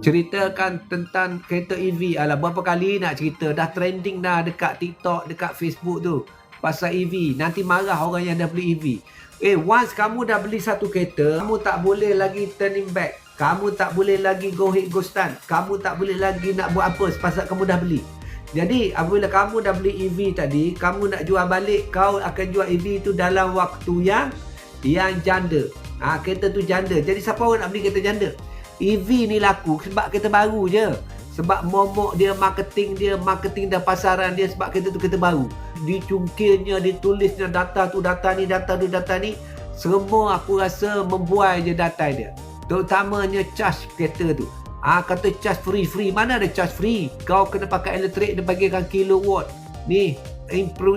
Ceritakan tentang kereta EV. Alah, berapa kali nak cerita. Dah trending dah dekat TikTok, dekat Facebook tu. Pasal EV. Nanti marah orang yang dah beli EV. Once kamu dah beli satu kereta, kamu tak boleh lagi turning back. Kamu tak boleh lagi go hit go stand. Kamu tak boleh lagi nak buat apa sepasal kamu dah beli. Jadi apabila kamu dah beli EV tadi, kamu nak jual balik, kau akan jual EV tu dalam waktu yang janda. Kereta tu janda. Jadi siapa orang nak beli kereta janda? EV ni laku sebab kereta baru je. Sebab momok dia, marketing dan pasaran dia, sebab kereta tu kereta baru. Dicungkirnya, ditulisnya data tu, data ni. Semua aku rasa membuai je data dia. Terutamanya charge kereta tu. Kata charge free. Mana ada charge free? Kau kena pakai elektrik, dia bagikan kilowatt. Ni,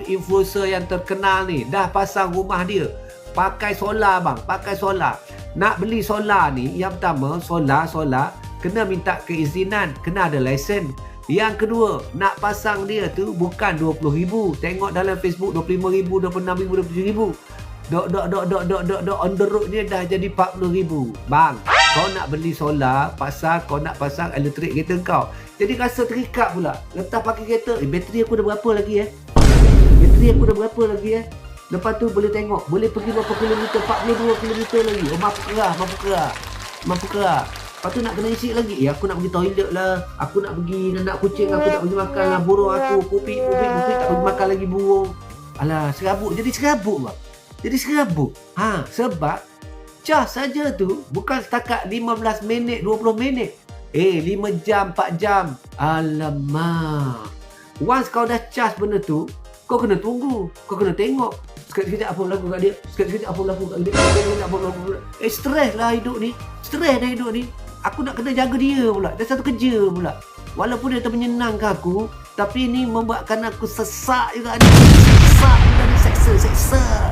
influencer yang terkenal ni, dah pasang rumah dia. Pakai solar bang, pakai solar. Nak beli solar ni, yang pertama, solar, kena minta keizinan, kena ada lesen. Yang kedua, nak pasang dia tu bukan 20,000. Tengok dalam Facebook 25,000, 26,000, 27,000. Dok on the road ni dah jadi 40,000. Bang, kau nak beli solar, kau nak pasang elektrik kereta kau. Jadi rasa terikat pula. Lepas pakai kereta, bateri aku dah berapa lagi? Lepas tu boleh tengok, boleh pergi berapa kilometer, 42 kilometer lagi. Mampu kerah. Lepas tu nak kena isi lagi. Aku nak pergi toilet lah. Aku nak pergi nak kucing, aku nak pergi makan lah. Burung aku, pupik, tak pergi makan lagi burung. Alah, serabut. Jadi serabut. Sebab cas saja tu bukan setakat 15 minit, 20 minit. 5 jam, 4 jam. Alamak. Once kau dah cas benda tu, kau kena tunggu. Kau kena tengok. Sekejap apa berlaku kat dia. Stres lah hidup ni. Aku nak kena jaga dia pula. Dah satu kerja pula. Walaupun dia tak menyenangkan aku, tapi ni membuatkan aku sesak juga ni. Seksa.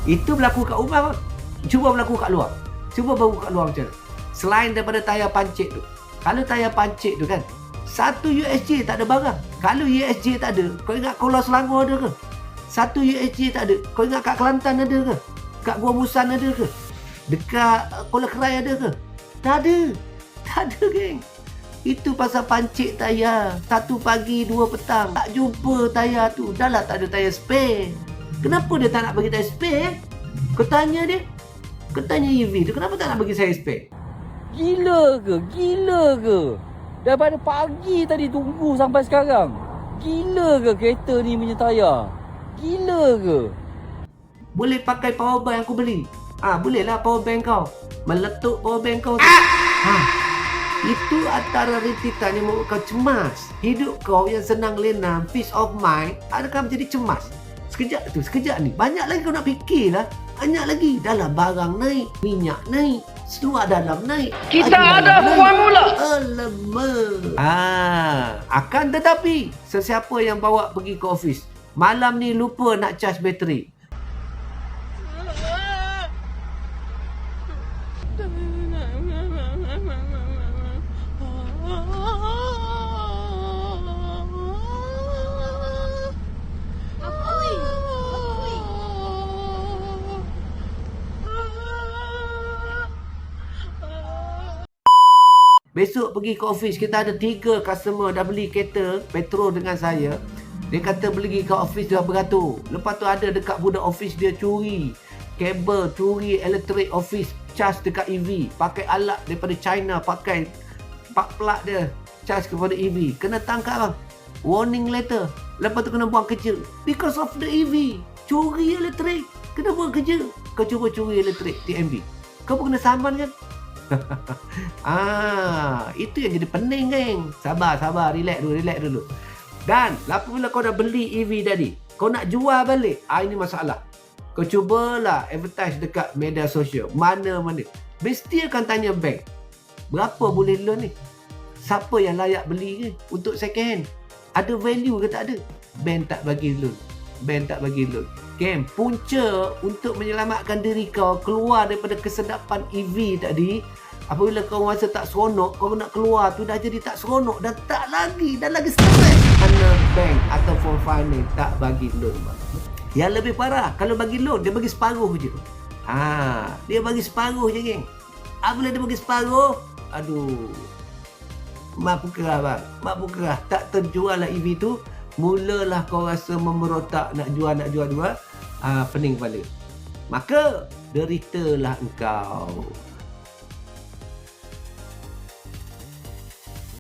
Itu berlaku kat rumah. Cuba berlaku kat luar macam mana. Selain daripada tayar pancit tu. Kalau tayar pancit tu kan, satu USJ tak ada barang. Kalau USJ tak ada, kau ingat Kuala Selangor ada ke? Satu USJ tak ada. Kau ingat kat Kelantan ada ke? Kat Gua Musan ada ke? Dekat Kuala Kerai ada ke? Tak ada geng. Itu pasal pancit tayar. 1 pagi 2 petang tak jumpa tayar tu. Dah lah tak ada tayar spare. Kenapa dia tak nak bagi tayar spare? Kau tanya dia. Kau tanya EV tu, kenapa tak nak bagi saya spare? Gila ke? Daripada pagi tadi tunggu sampai sekarang. Gila ke kereta ni punya tayar? Gila ke? Boleh pakai power bank aku beli. Boleh lah power bank kau. Meletup power bank kau tu. Itu antara rintitan yang membuat kau cemas. Hidup kau yang senang lenang, peace of mind, adakah menjadi cemas? Sekejap ni. Banyak lagi kau nak fikir lah. Banyak lagi. Dalam barang naik, minyak naik, seluar dalam naik. Kita ada formula. Alamak. Akan tetapi, sesiapa yang bawa pergi ke office, malam ni lupa nak charge bateri. Besok pergi ke office, kita ada 3 customer dah beli kereta petrol dengan saya. Dia kata pergi ke office dia beratur. Lepas tu ada dekat budak office dia curi kabel, curi elektrik office, charge dekat EV. Pakai alat daripada China, pakai plug dia, charge kepada EV. Kena tangkap bang. Warning letter. Lepas tu kena buang kerja. Because of the EV. Curi elektrik. Kena buang kerja. Kau cuba curi elektrik TMB. Kau pun kena saman kan? Itu yang jadi pening geng. Sabar, relax dulu. Dan apabila kau dah beli EV tadi, kau nak jual balik, ini masalah. Kau cubalah advertise dekat media sosial. Mana-mana mesti akan tanya bank, berapa boleh loan ni? Siapa yang layak beli ke untuk second hand? Ada value ke tak ada? Bank tak bagi loan. Game punca untuk menyelamatkan diri kau keluar daripada kesedapan EV tadi. Apabila kau rasa tak seronok, kau nak keluar tu dah jadi tak seronok dan dah lagi stres. Kerana bank ataupun finance tak bagi loan. Yang lebih parah, kalau bagi loan dia bagi separuh je. Dia bagi separuh je geng. Apabila dia bagi separuh, aduh, mak pun kerah bang, mak pun kerah. Tak terjual lah EV tu, mulalah kau rasa memerotak nak jual, pening kepala. Maka deritalah engkau.